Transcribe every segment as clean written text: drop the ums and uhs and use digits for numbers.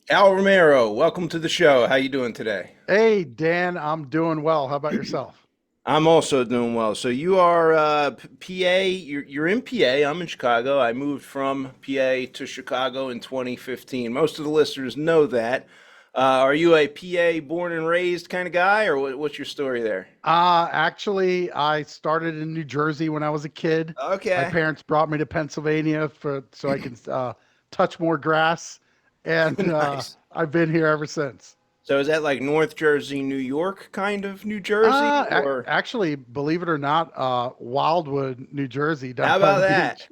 Al Romero, welcome to the show. How you doing today? Hey, Dan, I'm doing well. How about yourself? I'm also doing well. So you are PA. You're in PA. I'm in Chicago. I moved from PA to Chicago in 2015. Most of the listeners know that. Are you a PA born and raised kind of guy, or what's your story there? Actually, I started in New Jersey when I was a kid. My Okay, parents brought me to Pennsylvania for so I can touch more grass, and nice. I've been here ever since. So is that like North Jersey, New York kind of New Jersey, or Actually, believe it or not, Wildwood, New Jersey, down how by about the that? beach.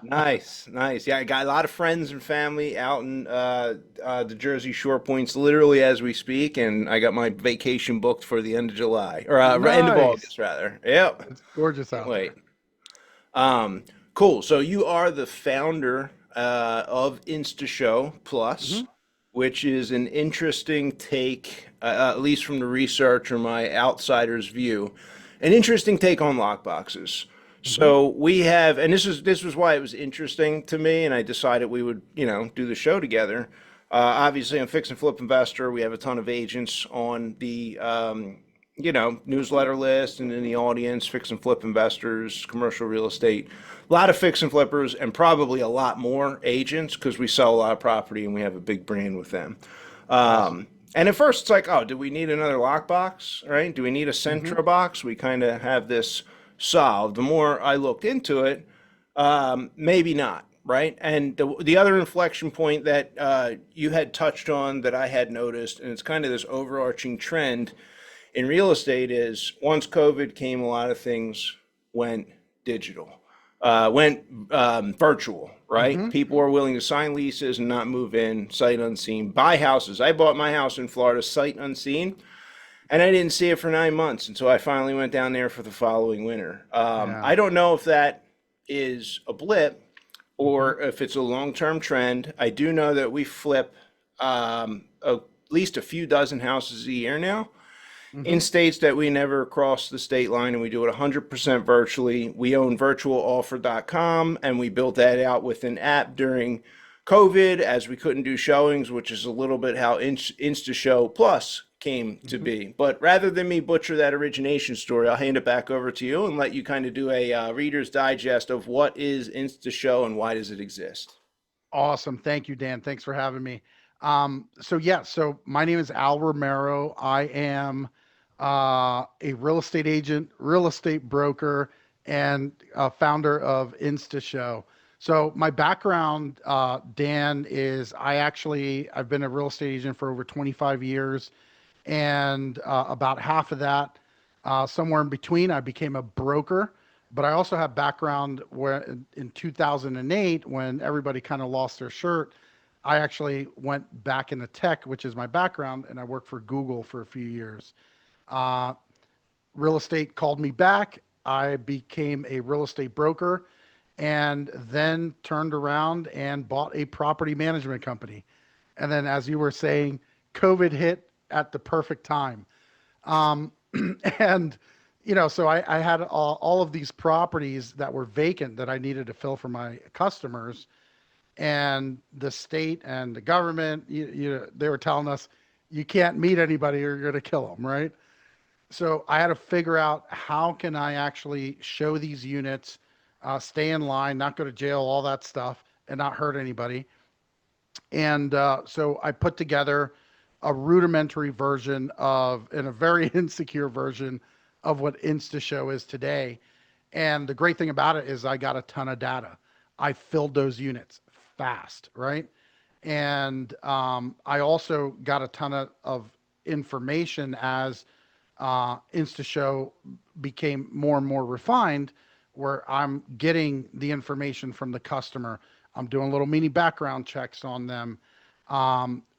Nice, nice. Yeah, I got a lot of friends and family out in the Jersey Shore points, literally as we speak, and I got my vacation booked for the end of July or end of Nice. August, rather. Yep, It's gorgeous can't out wait. there. Um, cool. So you are the founder of InstaShow Plus, hmm which is an interesting take, at least from the research or my outsider's view, an interesting take on lockboxes. hmm So we have, and this was why it was interesting to me, and I decided we would, do the show together. Obviously, I'm fix and flip investor. We have a ton of agents on the newsletter list and in the audience, fix and flip investors, commercial real estate. A lot of fix and flippers and probably a lot more agents because we sell a lot of property and we have a big brand with them. Awesome. And at first it's like, oh, do we need another lockbox, right? Do we need a hmm Centra box? We kind of have this solved. The more I looked into it, maybe not, right? And the other inflection point that you had touched on that I had noticed, and it's kind of this overarching trend in real estate is once COVID came, a lot of things went digital, went virtual, right? hmm People are willing to sign leases and not move in, sight unseen, buy houses. I bought my house in Florida, sight unseen, and I didn't see it for 9 months until I finally went down there for the following winter. Yeah. I don't know if that is a blip hmm or if it's a long term trend. I do know that we flip at least a few dozen houses a year now in hmm states that we never cross the state line, and we do it 100% virtually. We own virtualoffer.com, and we built that out with an app during COVID as we couldn't do showings, which is a little bit how InstaShow Plus came to hmm be. But rather than me butcher that origination story, I'll hand it back over to you and let you kind of do a Reader's Digest of what is InstaShow and why does it exist. Awesome. Thank you, Dan. Thanks for having me. So my name is Al Romero. I am a real estate agent, real estate broker, and founder of InstaShow. So my background, Dan, is I've been a real estate agent for over 25 years, and about half of that, somewhere in between, I became a broker. But I also have background where in 2008, when everybody kind of lost their shirt, I actually went back into tech, which is my background, and I worked for Google for a few years. Uh, Real estate called me back. I became a real estate broker and then turned around and bought a property management company. And then, as you were saying, COVID hit at the perfect time. Um, and so I had all of these properties that were vacant that I needed to fill for my customers, and the state and the government, they were telling us you can't meet anybody or you're going to kill them, right? So I had to figure out how can I actually show these units, stay in line, not go to jail, all that stuff, and not hurt anybody. And so I put together a rudimentary version of, and a very insecure version of what InstaShow is today. And the great thing about it is I got a ton of data. I filled those units fast, right? And I also got a ton of information as InstaShow became more and more refined, where I'm getting the information from the customer. I'm doing little mini background checks on them.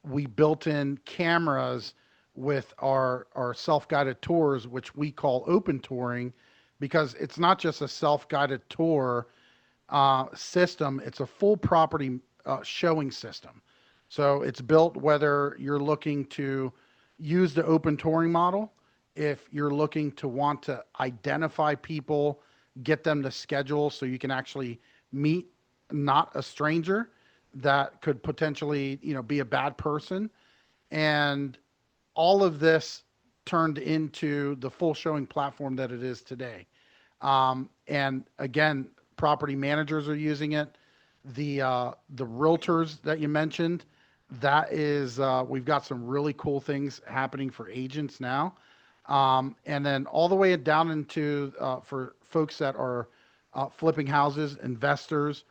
We built in cameras with our self guided tours, which we call open touring, because it's not just a self guided tour system, it's a full property showing system. So it's built whether you're looking to use the open touring model, if you're looking to want to identify people, get them to schedule so you can actually meet not a stranger, that could potentially, be a bad person. And all of this turned into the full showing platform that it is today. And again, property managers are using it. The realtors that you mentioned, that is, we've got some really cool things happening for agents now. And then all the way down into for folks that are flipping houses, investors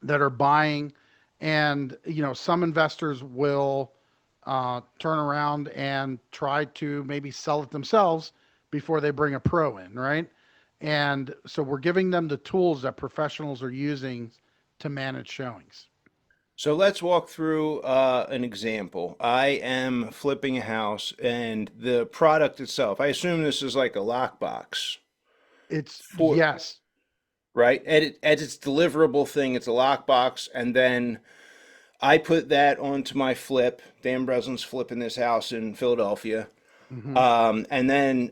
that are buying, and some investors will turn around and try to maybe sell it themselves before they bring a pro in, right? And so we're giving them the tools that professionals are using to manage showings. So let's walk through an example. I am flipping a house and the product itself, I assume this is like a lockbox It's for, yes. right? At its deliverable thing, it's a lockbox. And then I put that onto my flip. Dan Breslin's flipping this house in Philadelphia. Hmm. And then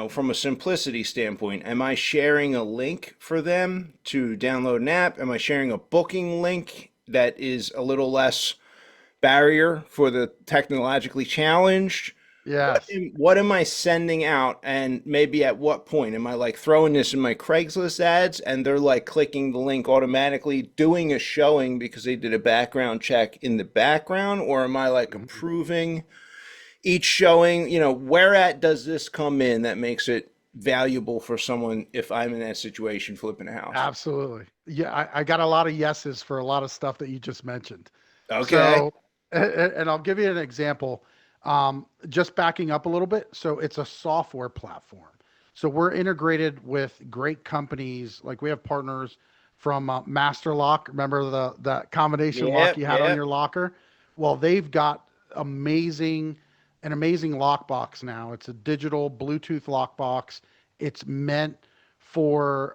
from a simplicity standpoint, am I sharing a link for them to download an app? Am I sharing a booking link that is a little less barrier for the technologically challenged? Yes. What am I sending out? And maybe at what point am I like throwing this in my Craigslist ads and they're like clicking the link automatically, doing a showing because they did a background check in the background? Or am I like Mhm. approving each showing? Where at does this come in that makes it valuable for someone if I'm in that situation flipping a house? Absolutely. Yeah, I got a lot of yeses for a lot of stuff that you just mentioned. Okay. So, and I'll give you an example. Just backing up a little bit. So it's a software platform. So we're integrated with great companies. Like we have partners from Master Lock. Remember the combination lock Yep, you had on yep. your locker? Well, they've got amazing an amazing lockbox now. It's a digital Bluetooth lockbox. It's meant for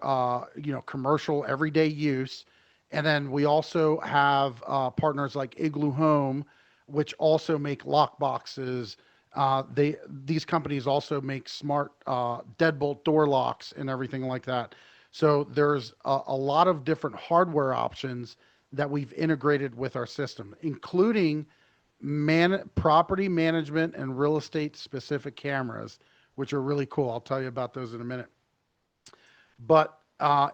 commercial everyday use. And then we also have partners like Igloo Home, which also make lock boxes. These companies also make smart deadbolt door locks and everything like that. So there's a lot of different hardware options that we've integrated with our system, including property management and real estate specific cameras, which are really cool. I'll tell you about those in a minute. But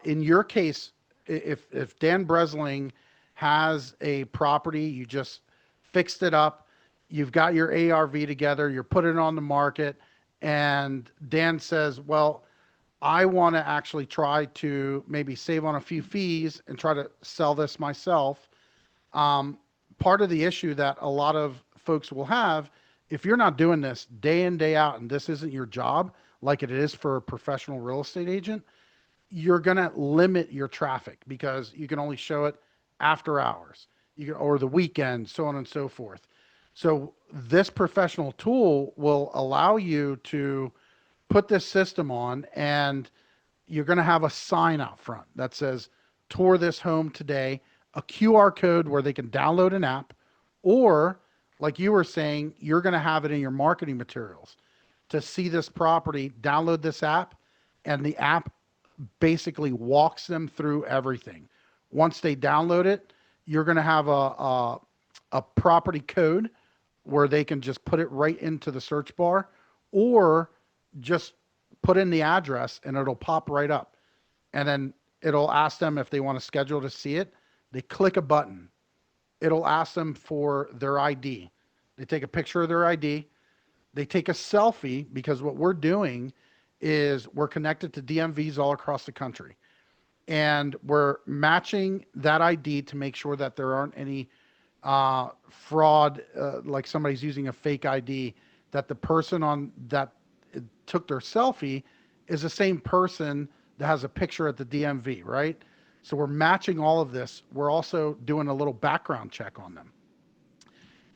in your case, if Dan Bresling has a property, you just fixed it up, you've got your ARV together, you're putting it on the market, and Dan says, "Well, I want to actually try to maybe save on a few fees and try to sell this myself." Um, Part of the issue that a lot of folks will have, if you're not doing this day in, day out, and this isn't your job like it is for a professional real estate agent, you're going to limit your traffic because you can only show it after hours or the weekend, so on and so forth. So this professional tool will allow you to put this system on, and you're going to have a sign out front that says tour this home today, a QR code where they can download an app, or like you were saying, you're going to have it in your marketing materials to see this property, download this app, and the app basically walks them through everything. Once they download it, you're going to have a property code where they can just put it right into the search bar, or just put in the address and it'll pop right up. And then it'll ask them if they want to schedule to see it. They click a button. It'll ask them for their ID. They take a picture of their ID. They take a selfie because what we're doing is we're connected to DMVs all across the country. And we're matching that ID to make sure that there aren't any fraud, like somebody's using a fake ID, that the person on that took their selfie is the same person that has a picture at the DMV, right? So we're matching all of this. We're also doing a little background check on them.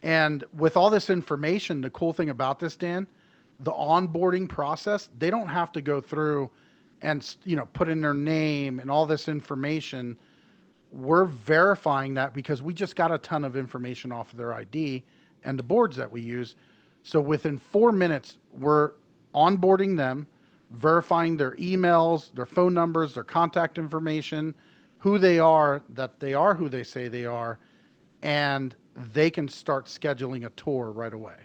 And with all this information, the cool thing about this, Dan, the onboarding process, they don't have to go through and put in their name and all this information. We're verifying that because we just got a ton of information off of their ID and the boards that we use. So within 4 minutes, we're onboarding them, verifying their emails, their phone numbers, their contact information, who they are, that they are who they say they are, and they can start scheduling a tour right away.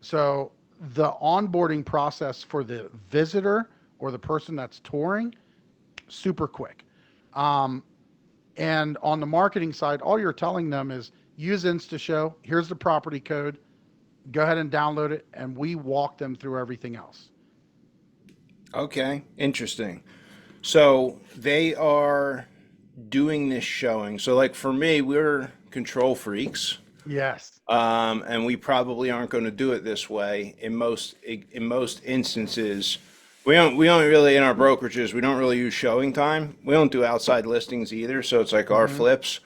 So the onboarding process for the visitor or the person that's touring, super quick. Um, and on the marketing side, all you're telling them is use InstaShow. Here's the property code. Go ahead and download it, and we walk them through everything else. Okay, interesting. So they are doing this showing. So like for me, we're control freaks. Yes. And we probably aren't going to do it this way in most instances. We don't really in our brokerages we don't really use showing time. We don't do outside listings either, so it's like our Mm-hmm. flips.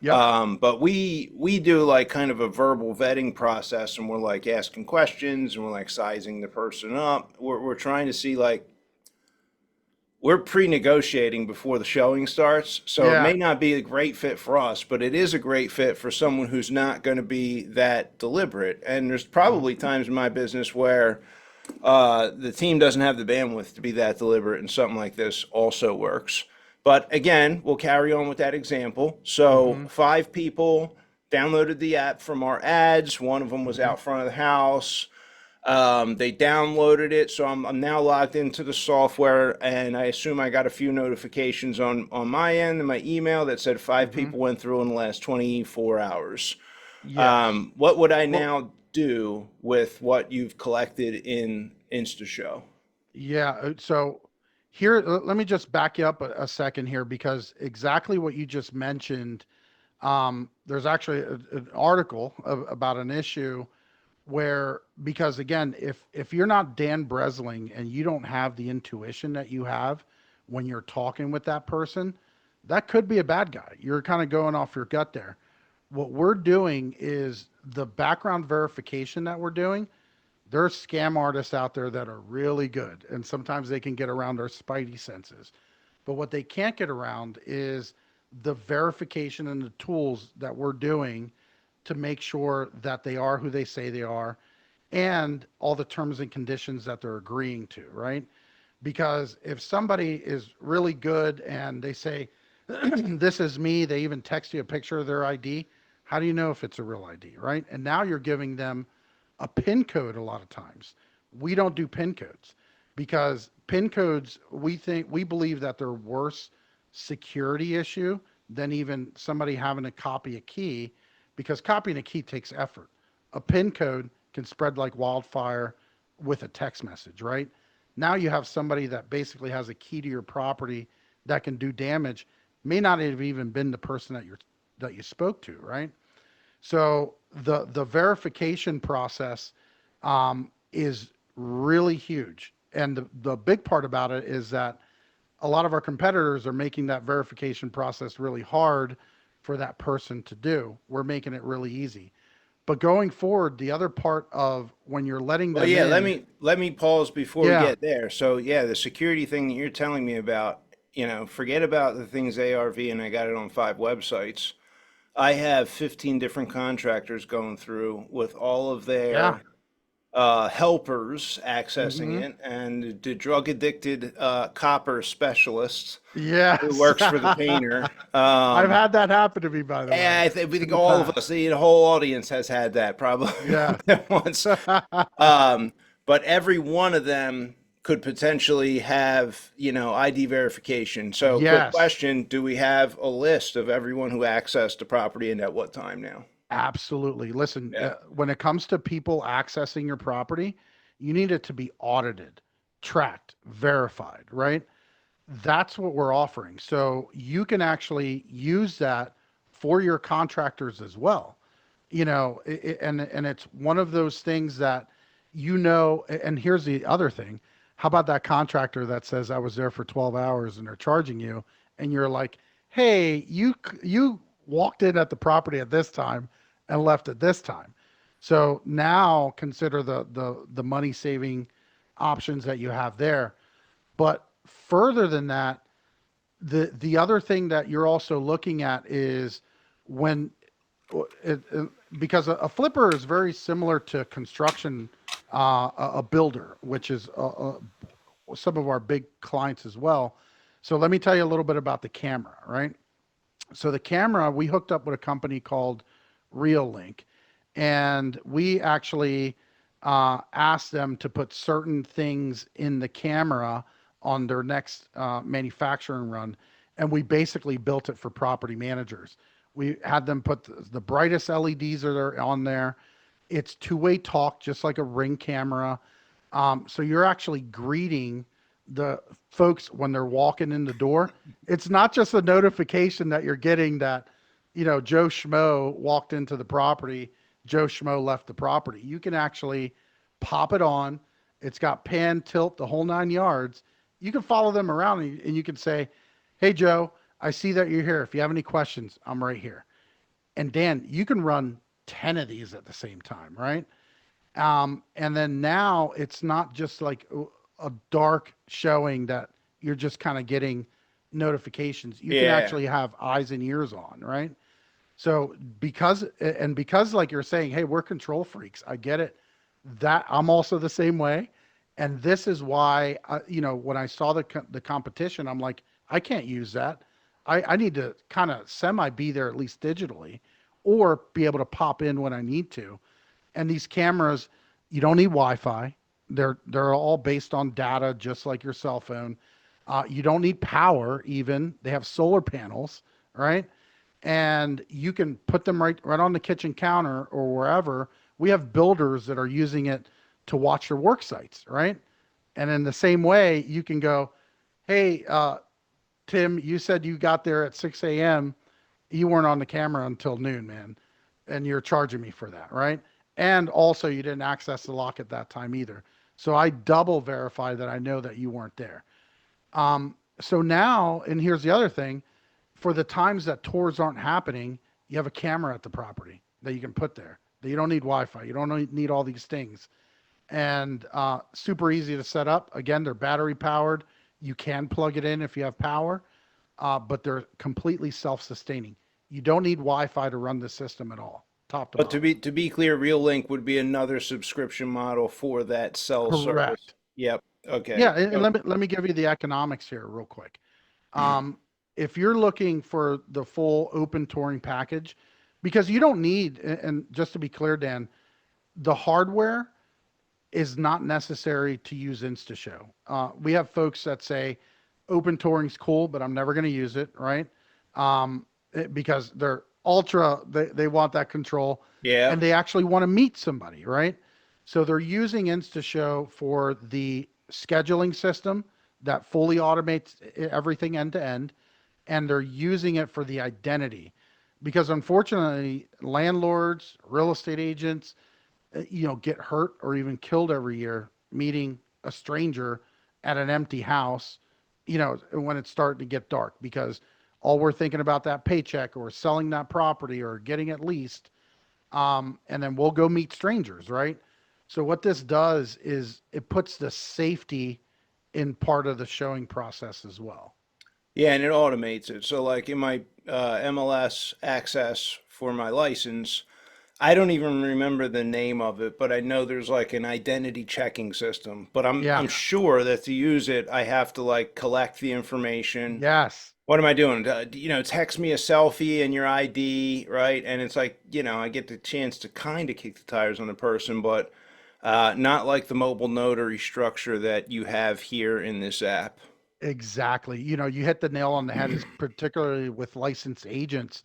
Yep. But we do like kind of a verbal vetting process, and we're like asking questions, and we're like sizing the person up. We're trying to see like we're pre-negotiating before the showing starts, so it Yeah. may not be a great fit for us, but it is a great fit for someone who's not going to be that deliberate. And there's probably times in my business where the team doesn't have the bandwidth to be that deliberate, and something like this also works. But again, we'll carry on with that example. So Mm-hmm. 5 people downloaded the app from our ads. One of them was Mm-hmm. out front of the house. They downloaded it, so I'm now logged into the software, and I assume I got a few notifications on my end and my email that said five Mm-hmm. people went through in the last 24 hours. Yes. What would I Well, now do with what you've collected in InstaShow? yeah. So here, let me just back you up a second here because exactly what you just mentioned. There's actually an article about an issue where, because again, if you're not Dan Breslin and you don't have the intuition that you have when you're talking with that person, that could be a bad guy. You're kind of going off your gut there. What we're doing is the background verification that we're doing. There's scam artists out there that are really good, and sometimes they can get around our spidey senses. But what they can't get around is the verification and the tools that we're doing to make sure that they are who they say they are and all the terms and conditions that they're agreeing to, right? Because if somebody is really good and they say, this is me, they even text you a picture of their ID, how do you know if it's a real ID, right? And now you're giving them a PIN code a lot of times. We don't do PIN codes because PIN codes, we believe that they're worse security issue than even somebody having to copy a key because copying a key takes effort. A PIN code can spread like wildfire with a text message, right? Now you have somebody that basically has a key to your property that can do damage, may not have even been the person that you spoke to, right? So the verification process is really huge, and the big part about it is that a lot of our competitors are making that verification process really hard for that person to do. We're making it really easy. But going forward, the other part of when you're letting Well, them yeah, let in, me let me pause before we yeah, get there. So, yeah, the security thing that you're telling me about, forget about the things ARV, and I got it on 5 websites. I have 15 different contractors going through with all of yeah, their helpers accessing hmm, it, and the drug addicted copper specialist who yes. works for the painter. I've had that happen to me, by the way, And we in think the all of us, past. the whole audience has had that probably Yes. once. Um, but every one of them could potentially have, ID verification. So, quick Yes. question: do we have a list of everyone who accessed the property and at what time now? Absolutely. Listen, Yeah. when it comes to people accessing your property, you need it to be audited, tracked, verified, right? That's what we're offering. So you can actually use that for your contractors as well. And it's one of those things that and here's the other thing. How about that contractor that says I was there for 12 hours and they're charging you and you're like, "Hey, you walked in at the property at this time and left at this time." So now consider the money saving options that you have there. But further than that, the other thing that you're also looking at is when because a flipper is very similar to construction, a builder, which is some of our big clients as well. So let me tell you a little bit about the camera, right? So the camera, we hooked up with a company called RealLink, and we actually asked them to put certain things in the camera on their next manufacturing run, and we basically built it for property managers. We had them put the brightest LEDs are on there. It's two-way talk, just like a Ring camera. So you're actually greeting the folks when they're walking in the door. It's not just a notification that you're getting that, Joe Schmo walked into the property, Joe Schmo left the property. You can actually pop it on. It's got pan, tilt, the whole 9 yards. You can follow them around and you can say, "Hey, Joe, I see that you're here. If you have any questions, I'm right here." And Dan, you can run 10 of these at the same time, right? And then now it's not just like a dark showing that you're just kind of getting notifications. You can Yeah. actually have eyes and ears on, right? So because like you're saying, hey, we're control freaks. I get it. That I'm also the same way. And this is why, when I saw the competition, I'm like, I can't use that. I need to kind of semi be there at least digitally, or be able to pop in when I need to. And these cameras, you don't need Wi-Fi. They're all based on data, just like your cell phone. You don't need power even. They have solar panels, right? And you can put them right on the kitchen counter or wherever. We have builders that are using it to watch their work sites, right? And in the same way, you can go, "Hey, Tim, you said you got there at 6 a.m. You weren't on the camera until noon, man, and you're charging me for that, right? And also, you didn't access the lock at that time either. So I double verify that I know that you weren't there." So now, and here's the other thing: for the times that tours aren't happening, you have a camera at the property that you can put there. That you don't need Wi-Fi. You don't need all these things, and super easy to set up. Again, they're battery powered. You can plug it in if you have power, but they're completely self-sustaining. You don't need Wi-Fi to run the system at all, top to But bottom. to be clear, RealLink would be another subscription model for that cell service. Correct. Yep. Yeah, Okay. and let me give you the economics here real quick. Um, if you're looking for the full open touring package, because you don't need, and just to be clear, Dan, the hardware is not necessary to use InstaShow. We have folks that say open touring's cool, but I'm never going to use it, right? Because they're ultra, they want that control, Yeah. and they actually want to meet somebody, right? So they're using InstaShow for the scheduling system that fully automates everything end to end, and they're using it for the identity. Because unfortunately, landlords, real estate agents, get hurt or even killed every year meeting a stranger at an empty house, when it's starting to get dark, because all we're thinking about that paycheck or selling that property or getting it leased. And then we'll go meet strangers, right? So what this does is it puts the safety in part of the showing process as well. Yeah, and it automates it. So, like in my MLS access for my license, I don't even remember the name of it, but I know there's like an identity checking system. But I'm Yeah. sure that to use it, I have to like collect the information. Yes. What am I doing? Text me a selfie and your ID, right? And it's like, I get the chance to kind of kick the tires on the person, but not like the mobile notary structure that you have here in this app. Exactly. You hit the nail on the head, is particularly with licensed agents.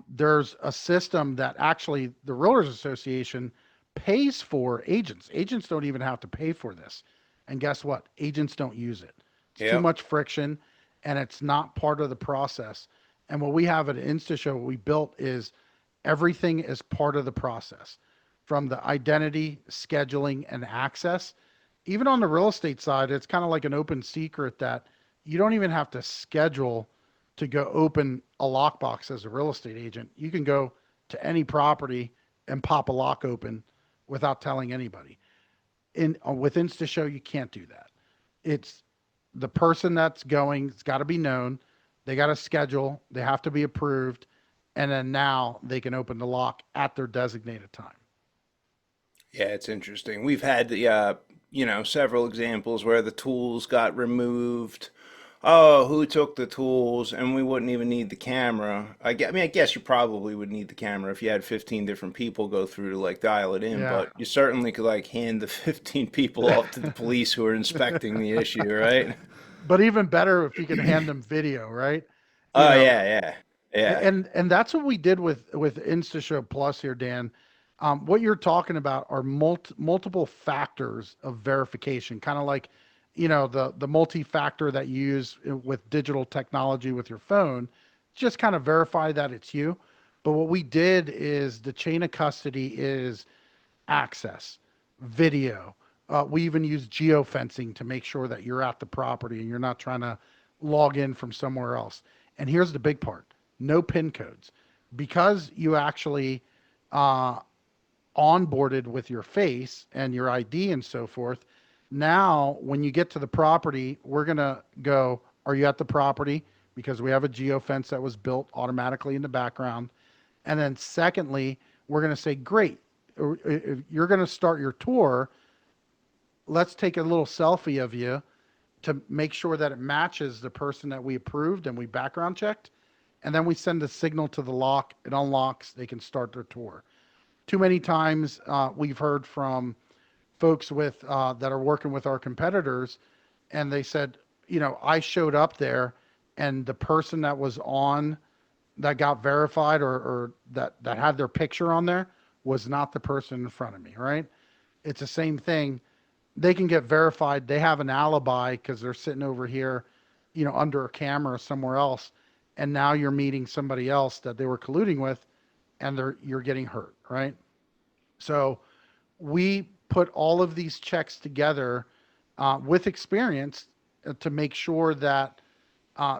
There's a system that actually the Realtors Association pays for agents. Agents don't even have to pay for this. And guess what? Agents don't use it. It's too Yep. much friction, and it's not part of the process. And what we have at InstaShow, what we built is everything is part of the process, from the identity, scheduling, and access. Even on the real estate side, it's kind of like an open secret that you don't even have to schedule to go open a lockbox as a real estate agent. You can go to any property and pop a lock open without telling anybody. With InstaShow, you can't do that. It's the person that's going, it's got to be known. They got to schedule, they have to be approved, and then now they can open the lock at their designated time. Yeah, it's interesting. We've had several examples where the tools got removed Oh, who took the tools, and we wouldn't even need the camera. I mean, I guess you probably would need the camera if you had 15 different people go through to like dial it in, Yeah. but you certainly could like hand the 15 people off to the police who are inspecting the issue, right? But even better if you can hand them video, right? You Oh know, yeah, yeah, yeah. and that's what we did with InstaShow Plus here, Dan. What you're talking about are multiple factors of verification, kind of like, the multi-factor that you use with digital technology with your phone, just kind of verify that it's you. But what we did is the chain of custody is access, video. We even use geofencing to make sure that you're at the property and you're not trying to log in from somewhere else. And here's the big part: no PIN codes. Because you actually uh, onboarded with your face and your ID and so forth, now when you get to the property, we're going to go, are you at the property? Because we have a geofence that was built automatically in the background. And then secondly, we're going to say, great, if you're going to start your tour, let's take a little selfie of you to make sure that it matches the person that we approved and we background checked. And then we send a signal to the lock. It unlocks. They can start their tour. Too many times we've heard from folks with that are working with our competitors, and they said, I showed up there, and the person that was on that got verified or that had their picture on there was not the person in front of me, right? It's the same thing. They can get verified. They have an alibi because they're sitting over here, under a camera somewhere else. And now you're meeting somebody else that they were colluding with, and you're getting hurt, right? So we put all of these checks together with experience to make sure that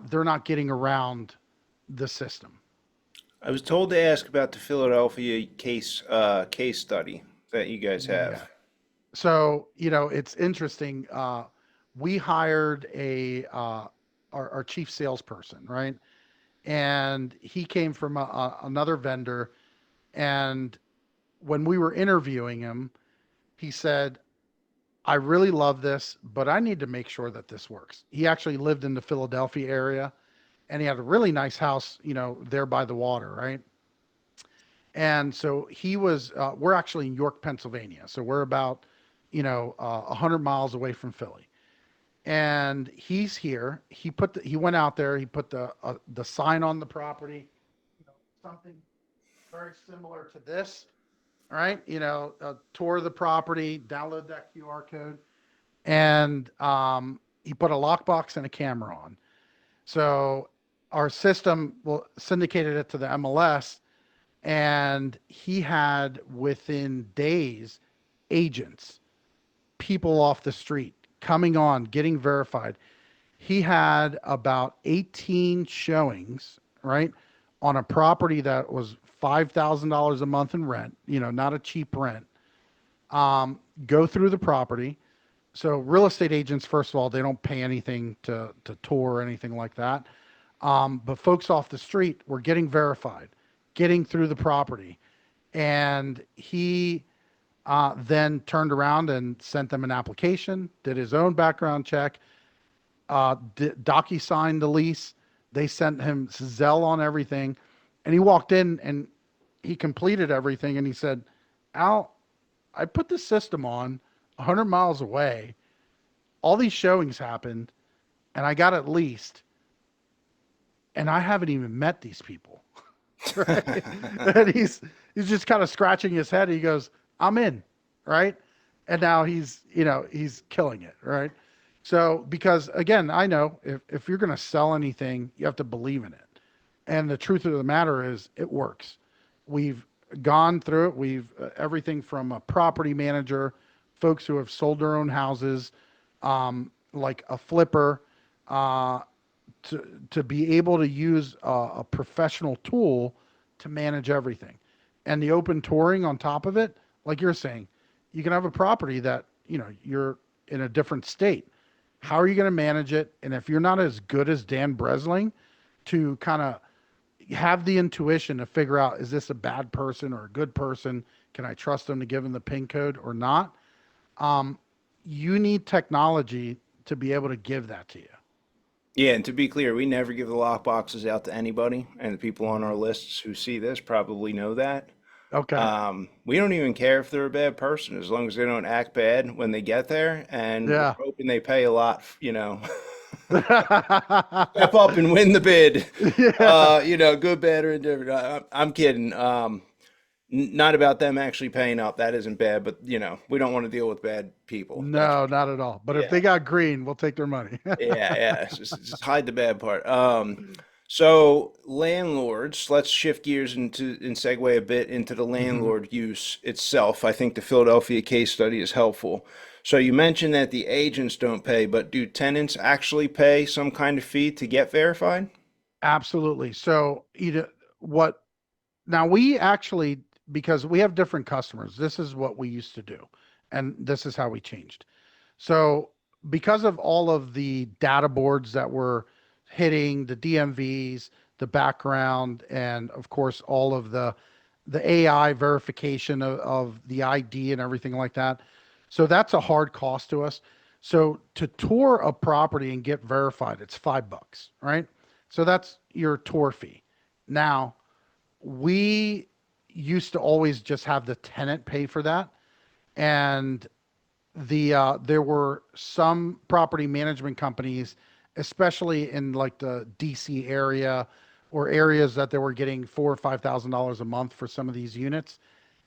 they're not getting around the system. I was told to ask about the Philadelphia case study that you guys Yeah. have. So, it's interesting. We hired our chief salesperson, right? And he came from another vendor. And when we were interviewing him, he said, I really love this, but I need to make sure that this works. He actually lived in the Philadelphia area and he had a really nice house, there by the water, right? And so we're actually in York, Pennsylvania. So we're about, 100 miles away from Philly. And he's here. He went out there, he put the sign on the property, something very similar to this, all right? Tour the property, download that QR code, and he put a lockbox and a camera on. So our system will syndicated it to the MLS, and he had within days agents, people off the street coming on, getting verified. He had about 18 showings, right, on a property that was $5,000 a month in rent, not a cheap rent. Go through the property. So real estate agents, first of all, they don't pay anything to tour or anything like that. But folks off the street were getting verified, getting through the property. And he then turned around and sent them an application, did his own background check, docu-signed the lease. They sent him Zelle on everything. And he walked in and he completed everything. And he said, Al, I put this system on 100 miles away. All these showings happened and I got it leased. And I haven't even met these people. Right? And he's just kind of scratching his head. He goes, I'm in, right? And now he's killing it, right? So because again, I know if you're going to sell anything, you have to believe in it. And the truth of the matter is, it works. We've gone through it. We've everything from a property manager, folks who have sold their own houses, like a flipper, uh, to be able to use a professional tool to manage everything. And the open touring on top of it, like you're saying, you can have a property that, you're in a different state. How are you going to manage it? And if you're not as good as Dan Breslin to kind of have the intuition to figure out, is this a bad person or a good person? Can I trust them to give them the PIN code or not? You need technology to be able to give that to you. Yeah, and to be clear, we never give the lockboxes out to anybody, and the people on our Mhm. lists who see this probably know that. Okay. We don't even care if they're a bad person as long as they don't act bad when they get there, and we're Yeah. hoping they pay a lot, step up and win the bid. Yeah. Good, bad, or indifferent. I'm kidding. Not about them actually paying up. That isn't bad, but we don't want to deal with bad people. That's No, not at all. But if yeah. they got green, we'll take their money. Yeah. Just hide the bad part. So landlords, let's shift gears and segue a bit into the Mhm. landlord use itself. I think the Philadelphia case study is helpful. So you mentioned that the agents don't pay, but do tenants actually pay some kind of fee to get verified? Absolutely. So, what now we actually, because we have different customers, this is what we used to do, and this is how we changed. So, because of all of the data boards that were hitting the DMVs, the background, and of course all of the AI verification of the ID and everything like that. So that's a hard cost to us. So to tour a property and get verified, it's $5, right? So that's your tour fee. Now, we used to always just have the tenant pay for that. And there were some property management companies, especially in like the DC area or areas that they were getting $4 or $5,000 a month for some of these units.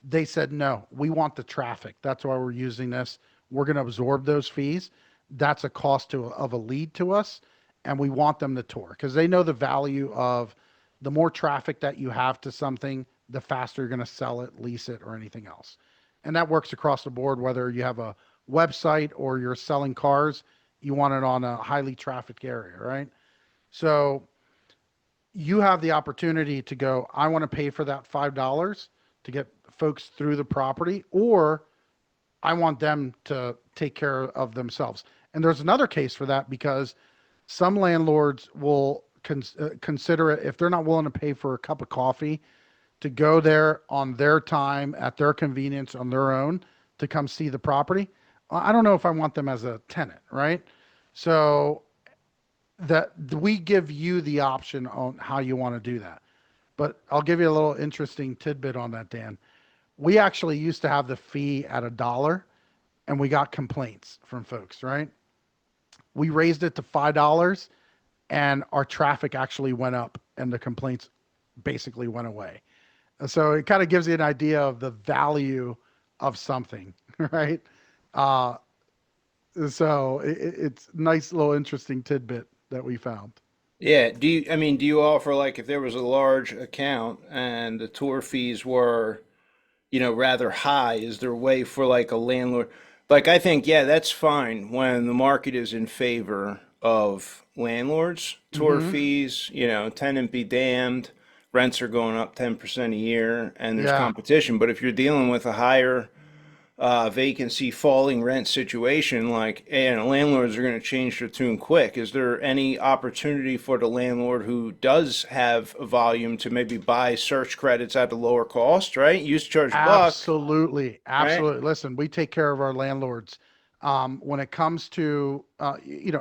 They said, no, we want the traffic. That's why we're using this. We're going to absorb those fees. That's a cost of a lead to us. And we want them to tour because they know the value of the more traffic that you have to something, the faster you're going to sell it, lease it, or anything else. And that works across the board, whether you have a website or you're selling cars, you want it on a highly trafficked area, right? So you have the opportunity to go, I want to pay for that $5 to get folks through the property, or I want them to take care of themselves. And there's another case for that because some landlords will consider it if they're not willing to pay for a cup of coffee to go there on their time, at their convenience, on their own to come see the property. I don't know if I want them as a tenant, right? So that we give you the option on how you want to do that. But I'll give you a little interesting tidbit on that, Dan. We actually used to have the fee at $1 and we got complaints from folks, right? We raised it to $5 and our traffic actually went up and the complaints basically went away. So it kind of gives you an idea of the value of something, right? Uh, so it's nice little interesting tidbit that we found. Yeah. Do you offer like if there was a large account and the tour fees were rather high, is there a way for like a landlord? Like, I think, yeah, that's fine when the market is in favor of landlords. Tour Hmm. fees, tenant be damned, rents are going up 10% a year, and there's Yeah, competition. But if you're dealing with a higher vacancy, falling rent situation, like, and landlords are going to change their tune quick. Is there any opportunity for the landlord who does have a volume to maybe buy search credits at a lower cost, right? You used to charge a buck, absolutely. right? Absolutely. Listen, we take care of our landlords. When it comes to,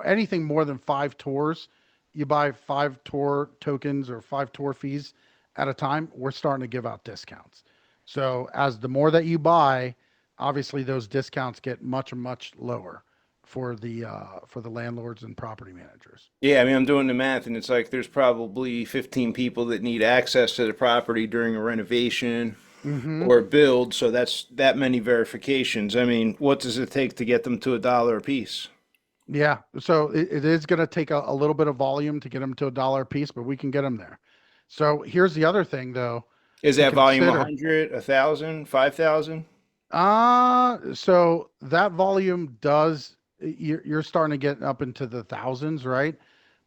anything more than 5 tours, you buy 5 tour tokens or 5 tour fees at a time, we're starting to give out discounts. So as the more that you buy, obviously those discounts get much, much lower for the landlords and property managers. Yeah, I mean, I'm doing the math, and it's like there's probably 15 people that need access to the property during a renovation Hmm. or a build, so that's that many verifications. I mean, what does it take to get them to $1 a piece? Yeah, so it is going to take a little bit of volume to get them to $1 a piece, but we can get them there. So here's the other thing, though, Is to that volume consider. 100, 1,000, 5,000? So that volume does, you're starting to get up into the thousands, right?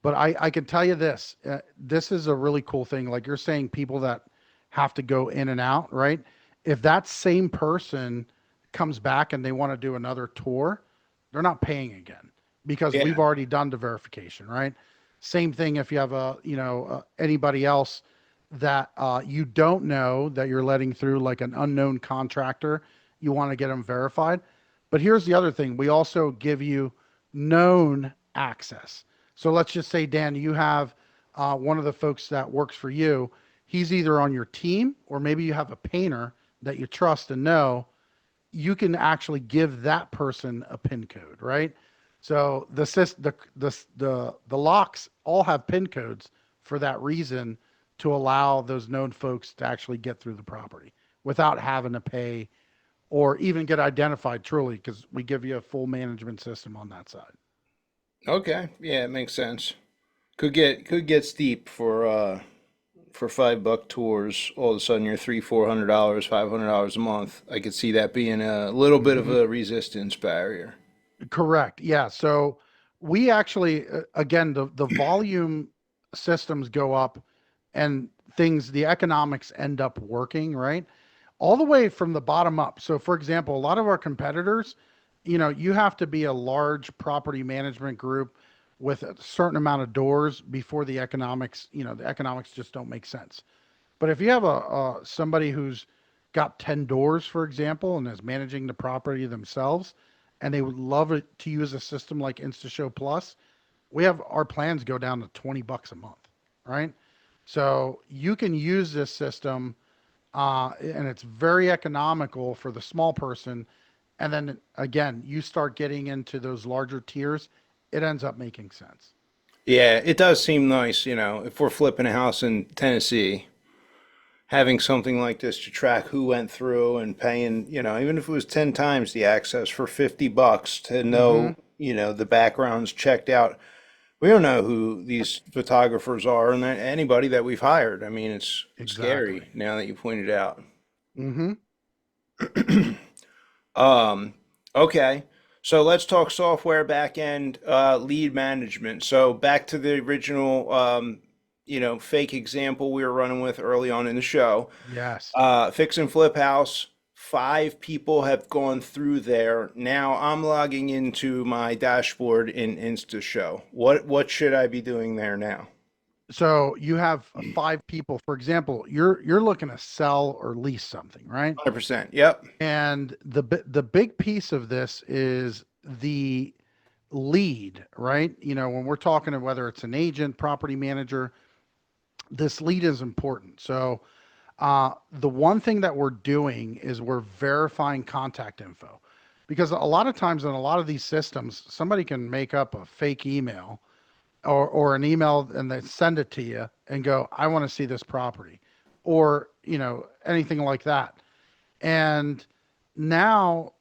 But I can tell you this, this is a really cool thing. Like you're saying, people that have to go in and out, right? If that same person comes back and they want to do another tour, they're not paying again because Yeah. we've already done the verification, right? Same thing if you have anybody else that you don't know that you're letting through, like an unknown contractor, you want to get them verified. But here's the other thing: we also give you known access. So let's just say, Dan, you have one of the folks that works for you. He's either on your team or maybe you have a painter that you trust and know. You can actually give that person a PIN code, right? So the locks all have PIN codes for that reason, to allow those known folks to actually get through the property without having to pay or even get identified truly, because we give you a full management system on that side. Okay, yeah, it makes sense. Could get steep for $5 tours. All of a sudden, you're $300-400, $500 a month. I could see that being a little bit of Mhm. a resistance barrier. Correct. Yeah. So we actually, again, the volume systems go up and the economics end up working, right? All the way from the bottom up. So, for example, a lot of our competitors, you have to be a large property management group with a certain amount of doors before the economics just don't make sense. But if you have somebody who's got 10 doors, for example, and is managing the property themselves, and they would love it to use a system like InstaShow Plus, we have our plans go down to $20 a month, right? So you can use this system, and it's very economical for the small person. And then again, you start getting into those larger tiers, it ends up making sense. Yeah, it does seem nice, if we're flipping a house in Tennessee, having something like this to track who went through and paying, even if it was 10 times the access for $50 to Hmm. know, the background's checked out. We don't know who these photographers are and anybody that we've hired. I mean, it's Exactly. scary now that you pointed out. Hmm. Um, okay. So let's talk software backend lead management. So back to the original, fake example we were running with early on in the show. Yes. Fix and flip house. 5 people have gone through there. Now I'm logging into my dashboard in InstaShow. What should I be doing there now? So you have 5 people, for example, you're looking to sell or lease something, right? 100%. Yep. And the big piece of this is the lead, right? When we're talking to whether it's an agent, property manager, this lead is important. So the one thing that we're doing is we're verifying contact info, because a lot of times in a lot of these systems, somebody can make up a fake email or an email and they send it to you and go, I want to see this property, or anything like that. And now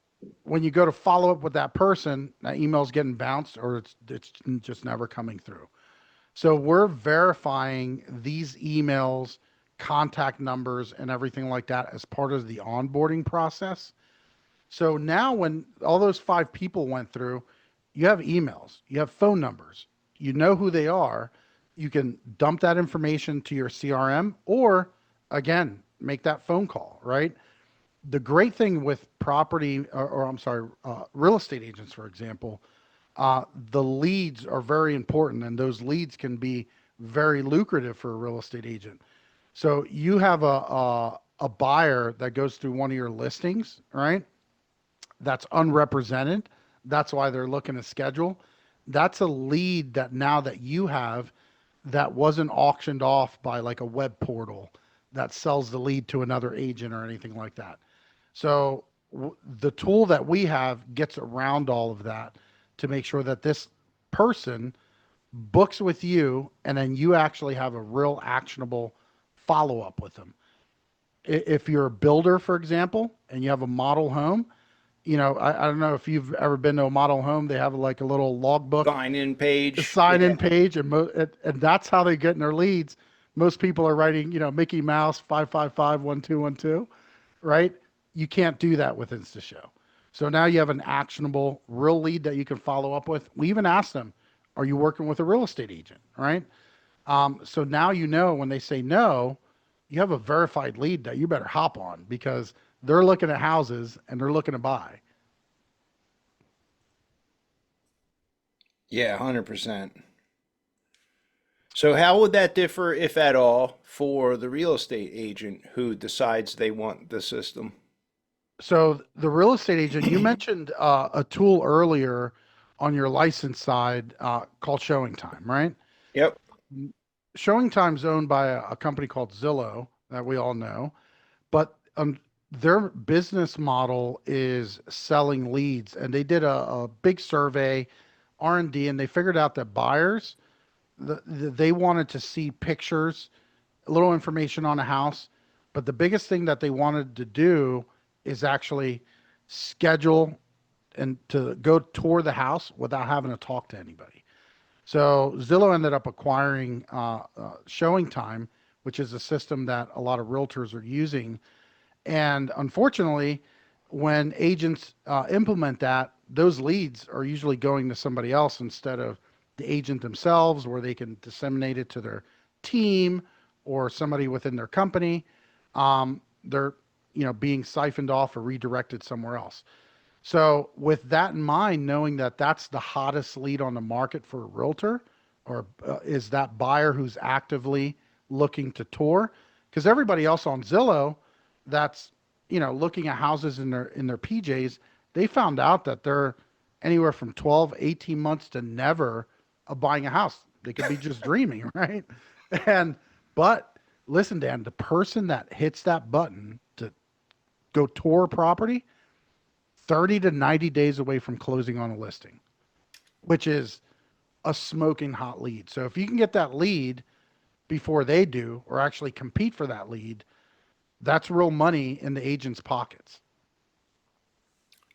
when you go to follow up with that person, that email's getting bounced or it's just never coming through. So we're verifying these emails, contact numbers, and everything like that as part of the onboarding process. So now when all those 5 people went through, you have emails, you have phone numbers, you know who they are. You can dump that information to your CRM or again, make that phone call, right? The great thing with property, or I'm sorry, real estate agents, for example, the leads are very important, and those leads can be very lucrative for a real estate agent. So you have a buyer that goes through one of your listings, right? That's unrepresented. That's why they're looking to schedule. That's a lead that now that you have that wasn't auctioned off by like a web portal that sells the lead to another agent or anything like that. So the tool that we have gets around all of that to make sure that this person books with you and then you actually have a real actionable follow up with them. If you're a builder, for example, and you have a model home, I don't know if you've ever been to a model home. They have like a little logbook Sign in page. sign Yeah. in page, and that's how they get in their leads. Most people are writing, Mickey Mouse 555 1212, right? You can't do that with InstaShow. So now you have an actionable real lead that you can follow up with. We even ask them, are you working with a real estate agent, right? So now when they say no, you have a verified lead that you better hop on, because they're looking at houses and they're looking to buy. Yeah, 100%. So how would that differ, if at all, for the real estate agent who decides they want the system? So the real estate agent, you mentioned a tool earlier on your license side called Showing Time, right? Yep. Showing Time's owned by a company called Zillow that we all know, but their business model is selling leads, and they did a big survey, R&D, and they figured out that buyers they wanted to see pictures, a little information on a house, but the biggest thing that they wanted to do is actually schedule and to go tour the house without having to talk to anybody. So Zillow ended up acquiring Showing Time, which is a system that a lot of realtors are using. And unfortunately, when agents implement that, those leads are usually going to somebody else instead of the agent themselves, where they can disseminate it to their team or somebody within their company. They're being siphoned off or redirected somewhere else. So with that in mind, knowing that that's the hottest lead on the market for a realtor, or is that buyer who's actively looking to tour, because everybody else on Zillow that's looking at houses in their PJs, they found out that they're anywhere from 12, 18 months to never buying a house. They could be just dreaming, right? And but listen, Dan, the person that hits that button to go tour a property 30 to 90 days away from closing on a listing, which is a smoking hot lead. So if you can get that lead before they do, or actually compete for that lead, that's real money in the agent's pockets.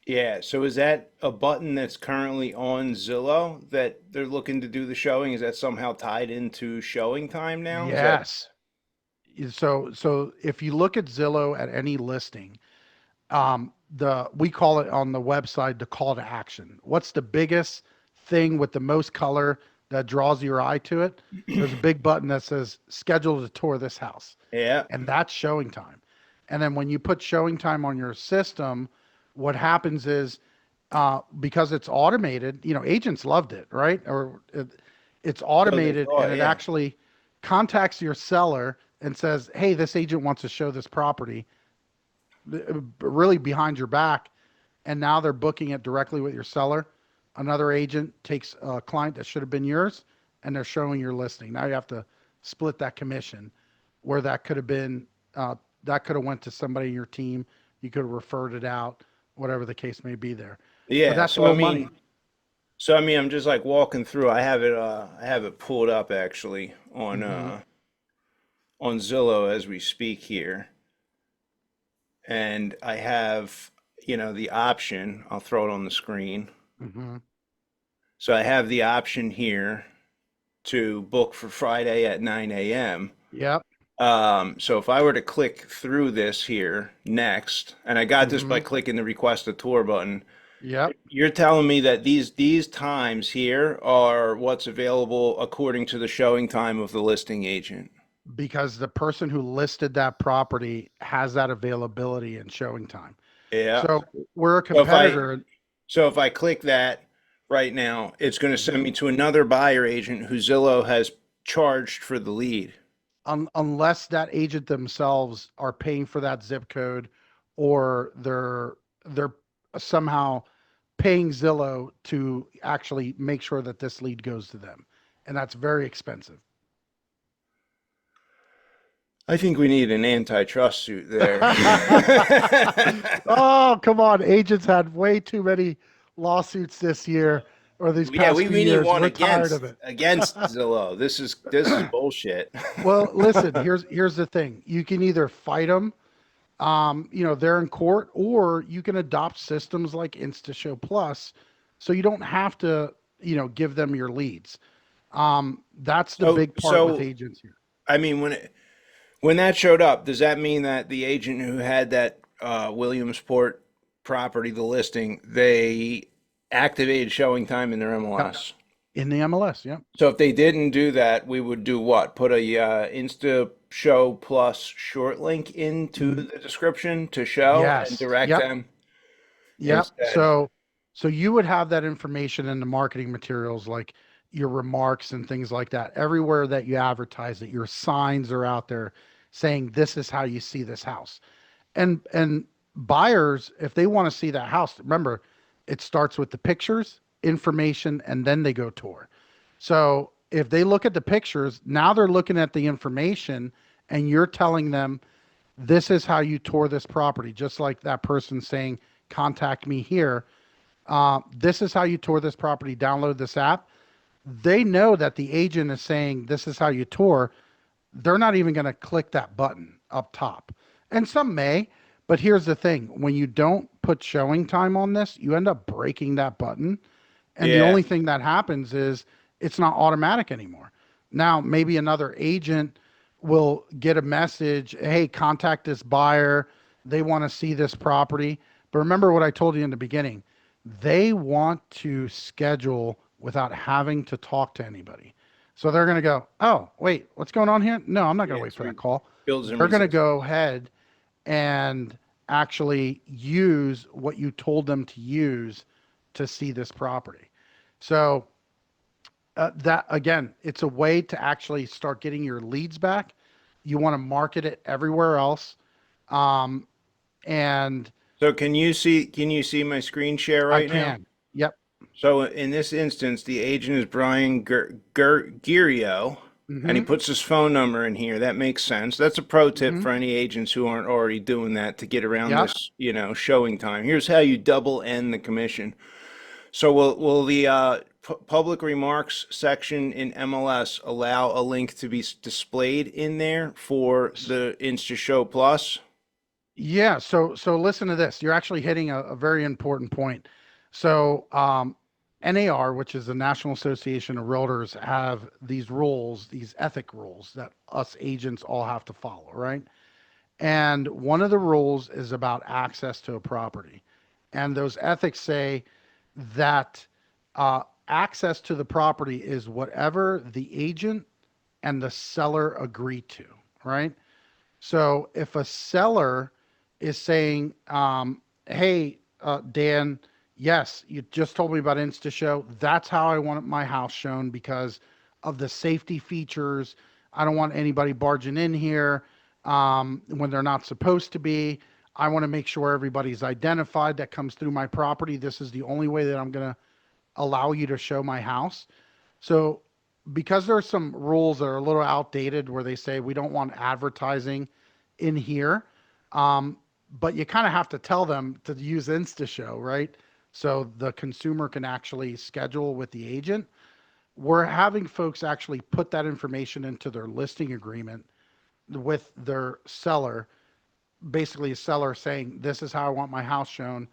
Yeah. So is that a button that's currently on Zillow that they're looking to do the showing? Is that somehow tied into showing time now? Is that Yes. So if you look at Zillow at any listing, the we call it on the website the call to action. What's the biggest thing with the most color that draws your eye to it? There's a big button that says schedule to tour this house, yeah. and that's Showing Time. And then when you put Showing Time on your system, what happens is because it's automated, agents loved it, right? It's So they automated and thought, it yeah. actually contacts your seller and says, hey, this agent wants to show this property really behind your back. And now they're booking it directly with your seller. Another agent takes a client that should have been yours and they're showing your listing. Now you have to split that commission where that could have been, that could have went to somebody in your team. You could have referred it out, whatever the case may be there. But Yeah. that's So I real money. mean, I'm just like walking through. I have it pulled up actually Hmm. on Zillow as we speak here. And I have, the option. I'll throw it on the screen. Hmm. So I have the option here to book for Friday at 9 a.m. Yep. So if I were to click through this here next, and I got this by Hmm. clicking the request a tour button, Yep. you're telling me that these times here are what's available according to the showing time of the listing agent. Because the person who listed that property has that availability and Showing Time. Yeah. So we're a So if I competitor. so if I click that right now, it's going to send Mhm. me to another buyer agent who Zillow has charged for the lead. Unless that agent themselves are paying for that zip code, or they're somehow paying Zillow to actually make sure that this lead goes to them, and that's very expensive. I think we need an antitrust suit there. Oh, come on. Agents had way too many lawsuits this year or these Yeah, past few we need years. one We're tired of it. against Zillow. This is bullshit. Well, listen, here's the thing. You can either fight them, they're in court, or you can adopt systems like InstaShow Plus, so you don't have to, give them your leads. That's the So big part with so agents here. I mean when that showed up, does that mean that the agent who had that Williamsport property, the listing, they activated showing time in their Yep. MLS? In the MLS. Yep. So if they didn't do that, we would do what? Put a Insta Show Plus short link into Mm, the description to show and yes. direct Yep. them Yep. instead. So you would have that information in the marketing materials, like your remarks and things like that. Everywhere that you advertise it, your signs are out there saying this is how you see this house. And buyers, if they want to see that house, remember, it starts with the pictures, information and then they go tour. So if they look at the pictures, now they're looking at the information and you're telling them, this is how you tour this property. Just like that person saying, contact me here. This is how you tour this property. Download this app. They know that the agent is saying, this is how you tour. They're not even going to click that button up top. And some may, but here's the thing. When you don't put showing time on this, you end up breaking that button. And the Yeah. only thing that happens is it's not automatic anymore. Now, maybe another agent will get a message, hey, contact this buyer. They want to see this property. But remember what I told you in the beginning. They want to schedule without having to talk to anybody. So they're going to go, oh, wait, what's going on here? No, I'm not going Yeah. to wait for So that it call. builds in They're going to resistance. go ahead and actually use what you told them to use to see this property. So that again, it's a way to actually start getting your leads back. You want to market it everywhere else. Um, and So can you see my screen share I right now? can. Yep. So in this instance, the agent is Brian Girio, and he Mm-hmm. puts his phone number in here. That makes sense. That's a pro tip Mm-hmm. for any agents who aren't already doing that to get around Yep. this, showing time. Here's how you double end the commission. So will the public remarks section in MLS allow a link to be displayed in there for the InstaShow Plus? Yeah. So listen to this. You're actually hitting a very important point. So NAR, which is the National Association of Realtors, have these rules, these ethic rules that us agents all have to follow, right? And one of the rules is about access to a property. And those ethics say that access to the property is whatever the agent and the seller agree to, right? So if a seller is saying, hey, Dan, yes, you just told me about InstaShow. That's how I want my house shown because of the safety features. I don't want anybody barging in here when they're not supposed to be. I want to make sure everybody's identified that comes through my property. This is the only way that I'm going to allow you to show my house. So, because there are some rules that are a little outdated where they say we don't want advertising in here, um, but you kind of have to tell them to use InstaShow, right? So the consumer can actually schedule with the agent. We're having folks actually put that information into their listing agreement with their seller, basically a seller saying, this is how I want my house shown.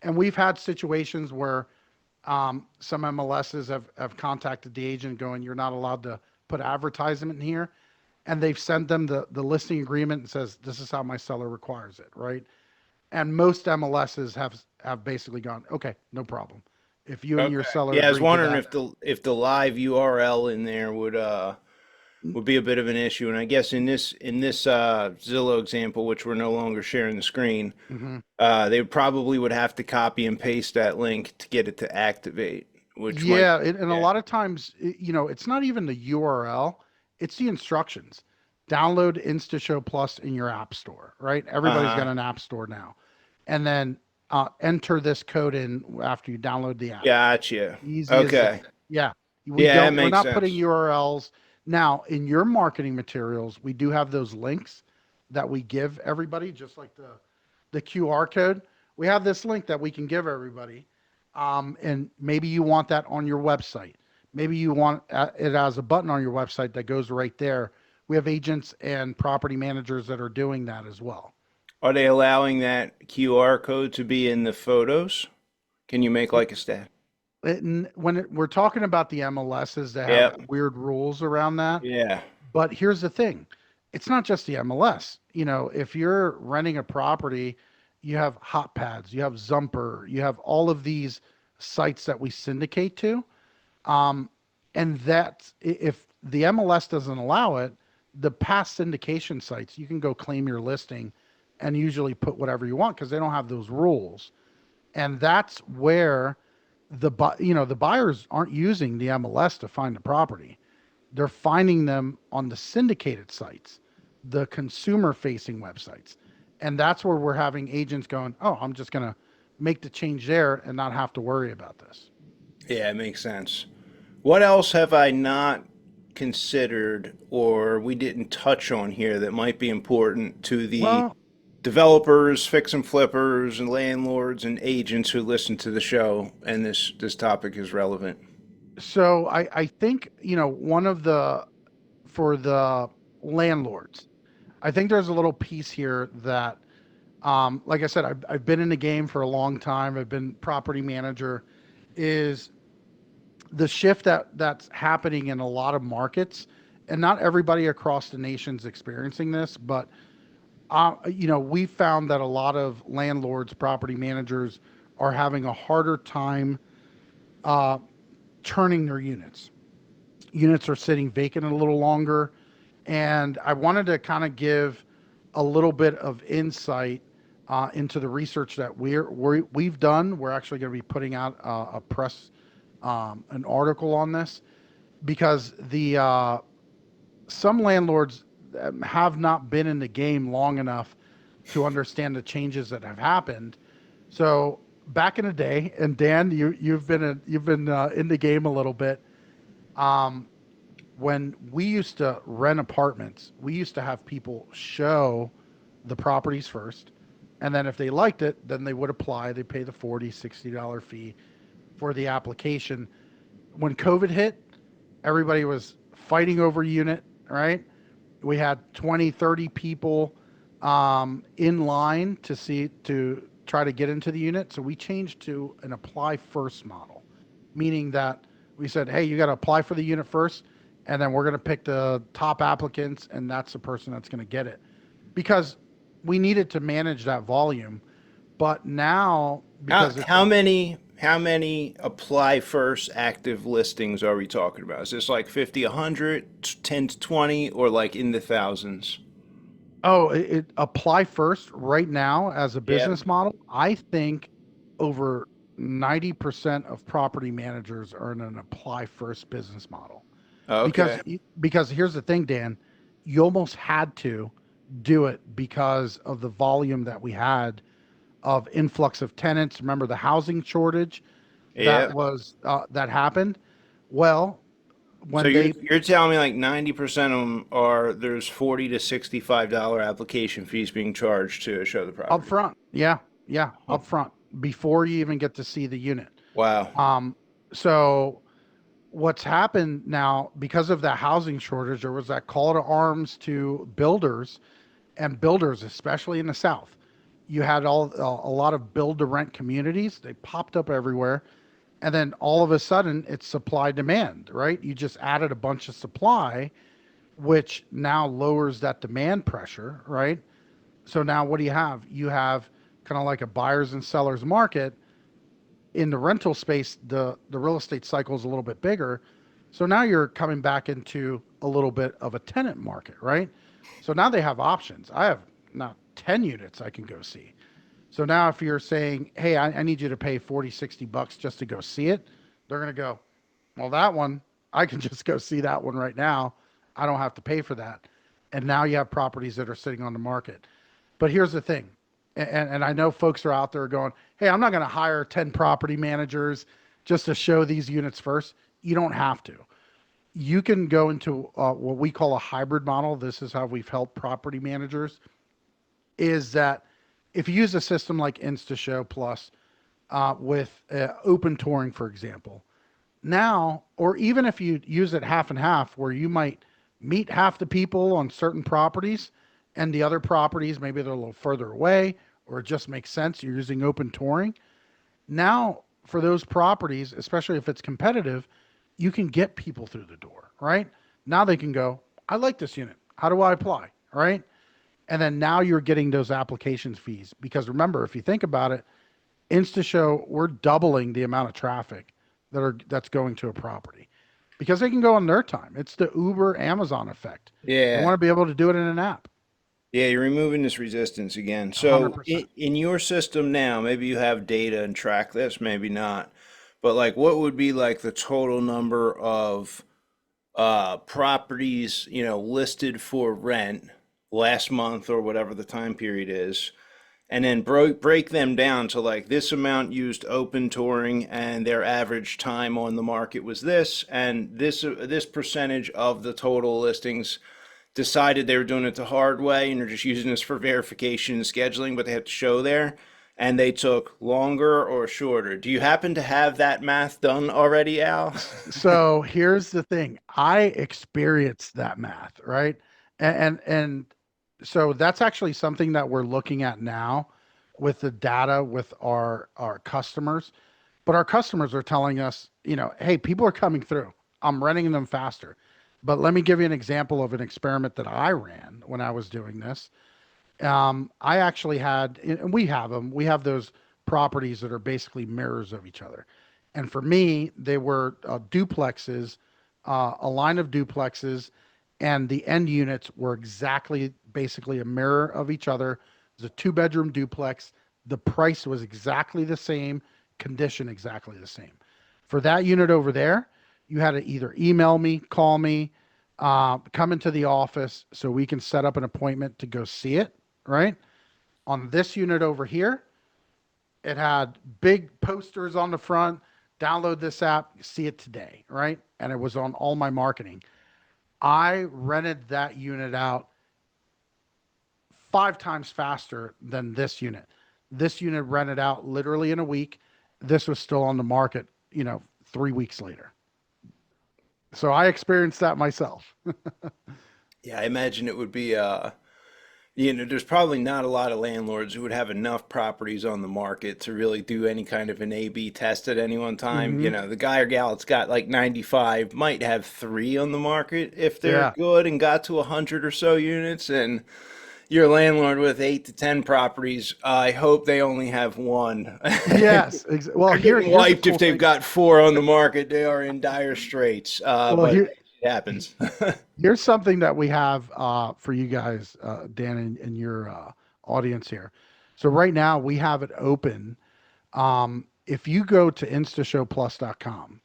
And we've had situations where some MLSs have contacted the agent going, you're not allowed to put advertisement in here. And they've sent them the listing agreement and says, this is how my seller requires it, right? And most MLSs have basically gone, okay, no problem. If you and your Okay. seller Yeah, I was agree to wondering that. if the live URL in there would be a bit of an issue. And I guess in this Zillow example, which we're no longer sharing the screen, Mm-hmm. they probably would have to copy and paste that link to get it to activate, which might, Yeah, and a yeah. lot of times, it's not even the URL, it's the instructions. Download InstaShow Plus in your app store, right? Everybody's got Uh-huh. an app store now. And then enter this code in after you download the app. Gotcha. Easy as that. Okay. Yeah, Yeah, that we're makes not putting sense. URLs. Now, in your marketing materials, we do have those links that we give everybody, just like the QR code. We have this link that we can give everybody. And maybe you want that on your website. Maybe you want it as a button on your website that goes right there. We have agents and property managers that are doing that as well. Are they allowing that QR code to be in the photos? Can you make like a stat? We're talking about the MLSs that have Yeah. weird rules around that. Yeah. But here's the thing. It's not just the MLS. If you're renting a property, you have hot pads, you have Zumper, you have all of these sites that we syndicate to. Um, and that if the MLS doesn't allow it, the past syndication sites, you can go claim your listing and usually put whatever you want because they don't have those rules. And that's where the buyers aren't using the MLS to find the property. They're finding them on the syndicated sites, the consumer facing websites. And that's where we're having agents going, oh, I'm just going to make the change there and not have to worry about this. Yeah, it makes sense. What else have I not considered or we didn't touch on here that might be important to the Well, developers, fix and flippers, and landlords and agents who listen to the show and this topic is relevant? so I think, one of the for the landlords, I think there's a little piece here that, like I said, I've been in the game for a long time. I've been property manager. Is the shift that's happening in a lot of markets, and not everybody across the nation's experiencing this, but we found that a lot of landlords, property managers, are having a harder time uh, turning their units. Units are sitting vacant a little longer, and I wanted to kind of give a little bit of insight into the research that we've done. We're actually going to be putting out a press an article on this because the some landlords have not been in the game long enough to understand the changes that have happened. So back in the day, and Dan, you've been in the game a little bit. Um, when we used to rent apartments, we used to have people show the properties first. And then if they liked it, then they would apply. They pay the $40, $60 fee for the application. When COVID hit, everybody was fighting over unit, right? We had 20, 30 people in line to try to get into the unit. So we changed to an apply first model, meaning that we said, hey, you got to apply for the unit first, and then we're going to pick the top applicants, and that's the person that's going to get it. Because we needed to manage that volume. But now, How because it's how many how many apply first active listings are we talking about? Is this like 50, 100, 10 to 20, or like in the thousands? it apply first right now as a Yeah. business model. I think over 90% of property managers are in an apply first business model. Because Okay. because here's the thing, Dan, you almost had to do it because of the volume that we had of influx of tenants. Remember the housing shortage Yeah. that happened? Well, So when you're they you're telling me like 90% of them are there's $40 to $65 application fees being charged to show the up property. front, yeah, yeah, Huh. up front before you even get to see the unit. Wow. Um, so what's happened now because of that housing shortage, there was that call to arms to builders and builders, especially in the South. You had a lot of build to rent communities. They popped up everywhere. And then all of a sudden it's supply demand, right? You just added a bunch of supply, which now lowers that demand pressure, right? So now what do you have? You have kind of like a buyers and sellers market. In the rental space, the real estate cycle is a little bit bigger. So now you're coming back into a little bit of a tenant market, right? So now they have options. I have now 10 units I can go see. So now if you're saying, hey, I need you to pay 40, $60 just to go see it, they're going to go, well, that one, I can just go see that one right now. I don't have to pay for that. And now you have properties that are sitting on the market. But here's the thing, and I know folks are out there going, hey, I'm not going to hire 10 property managers just to show these units first. You don't have to. You can go into what we call a hybrid model. This is how we've helped property managers, is that if you use a system like InstaShow Plus with open touring, for example, now, or even if you use it half and half, where you might meet half the people on certain properties and the other properties, maybe they're a little further away, or it just makes sense, you're using open touring. Now, for those properties, especially if it's competitive, you can get people through the door, right? Now they can go, I like this unit. How do I apply? Right? And then now you're getting those applications fees. Because remember, if you think about it, InstaShow, we're doubling the amount of traffic that's going to a property because they can go on their time. It's the Uber Amazon effect. They Yeah. want to be able to do it in an app. Yeah, you're removing this resistance again. So 100%. in your system now, maybe you have data and track this, maybe not. But like what would be like the total number of properties, listed for rent last month or whatever the time period is, and then break them down to like this amount used open touring and their average time on the market was this, and this percentage of the total listings decided they were doing it the hard way and they're just using this for verification and scheduling, but they have to show there. And they took longer or shorter. Do you happen to have that math done already, Al? So here's the thing. I experienced that math, right? And so that's actually something that we're looking at now with the data with our customers. But our customers are telling us, hey, people are coming through. I'm renting them faster. But let me give you an example of an experiment that I ran when I was doing this. I actually had, and we have them, we have those properties that are basically mirrors of each other. And for me, they were duplexes, a line of duplexes, and the end units were exactly basically a mirror of each other. It was a two-bedroom duplex. The price was exactly the same, condition exactly the same. For that unit over there, you had to either email me, call me, come into the office so we can set up an appointment to go see it, right? On this unit over here, it had big posters on the front. Download this app, see it today, right? And it was on all my marketing. I rented that unit out 5 times faster than this unit. This unit rented out literally in a week. This was still on the market, 3 weeks later. So I experienced that myself. Yeah, I imagine it would be there's probably not a lot of landlords who would have enough properties on the market to really do any kind of an A/B test at any one time. Hmm. The guy or gal that's got like 95 might have three on the market if they're Yeah. good and got to 100 or so units. And your landlord with 8 to 10 properties, I hope they only have one. Yes. Well, They're getting here's the wiped if cool they've thing. got four on the market. They are in dire straits. Well, But here it happens. here's something that we have for you guys, Dan, and your audience here. So right now we have it open. If you go to instashowplus.com,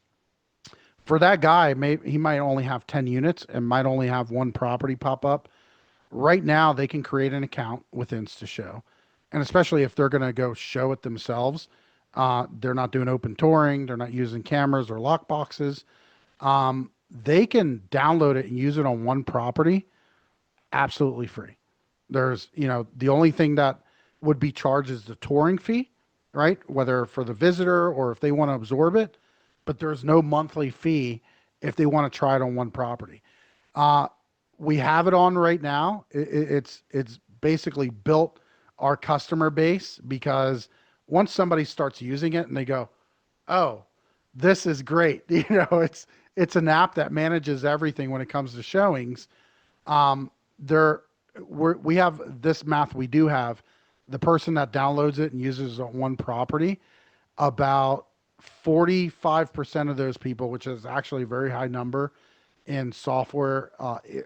for that guy, he might only have 10 units and might only have one property pop up. Right now, they can create an account with InstaShow. And especially if they're going to go show it themselves, they're not doing open touring, they're not using cameras or lockboxes. They can download it and use it on one property absolutely free. There's, the only thing that would be charged is the touring fee, right? Whether for the visitor or if they want to absorb it, but there's no monthly fee if they want to try it on one property. Uh, we have it on right now. It's basically built our customer base because once somebody starts using it and they go, oh, this is great. It's an app that manages everything when it comes to showings. There, we have this math. We do have the person that downloads it and uses it on one property. About 45% of those people, which is actually a very high number in software,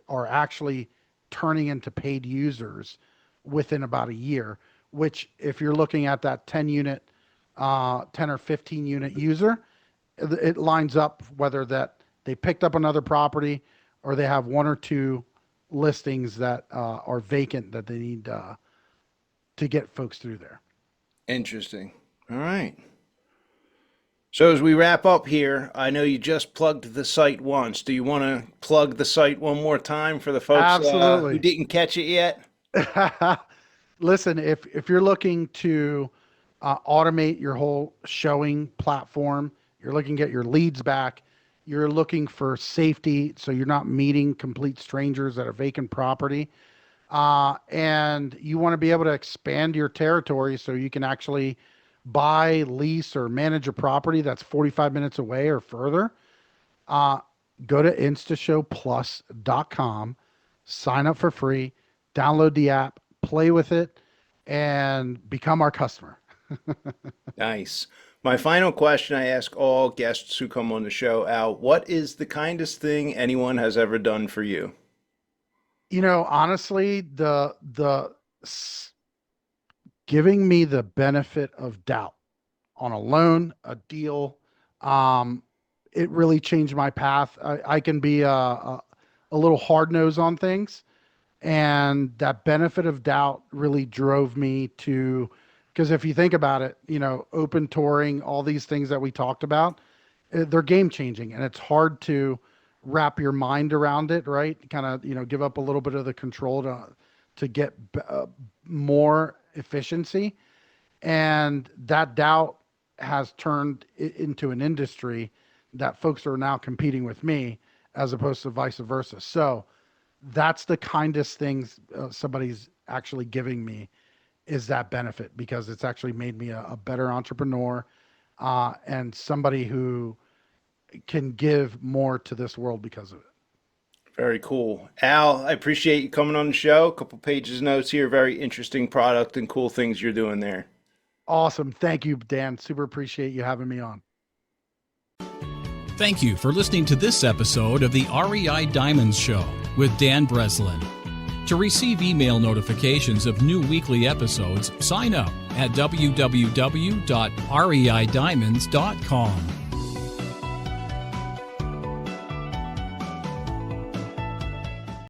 are actually turning into paid users within about a year. Which, if you're looking at that 10 or 15 unit user, it lines up whether that they picked up another property or they have one or two listings that are vacant that they need to get folks through there. Interesting. All right. So as we wrap up here, I know you just plugged the site once. Do you want to plug the site one more time for the folks who Absolutely. didn't catch it yet? Listen, if you're looking to automate your whole showing platform, you're looking to get your leads back, you're looking for safety, so you're not meeting complete strangers at a vacant property, and you want to be able to expand your territory so you can actually buy, lease, or manage a property that's 45 minutes away or further, uh, go to instashowplus.com, sign up for free, download the app, play with it, and become our customer. Nice. My final question I ask all guests who come on the show, Al, what is the kindest thing anyone has ever done for you? Honestly, giving me the benefit of doubt on a loan, a deal, um, it really changed my path. I can be a little hard nosed on things, And that benefit of doubt really drove me to, because if you think about it, open touring, all these things that we talked about, they're game changing, and it's hard to wrap your mind around it, right? Kind of, give up a little bit of the control to get more efficiency. And that doubt has turned into an industry that folks are now competing with me as opposed to vice versa. So that's the kindest things somebody's actually giving me, is that benefit, because it's actually made me a better entrepreneur and somebody who can give more to this world because of it. Very cool. Al, I appreciate you coming on the show. A couple pages of notes here. Very interesting product and cool things you're doing there. Awesome. Thank you, Dan. Super appreciate you having me on. Thank you for listening to this episode of the REI Diamonds Show with Dan Breslin. To receive email notifications of new weekly episodes, sign up at www.reidiamonds.com.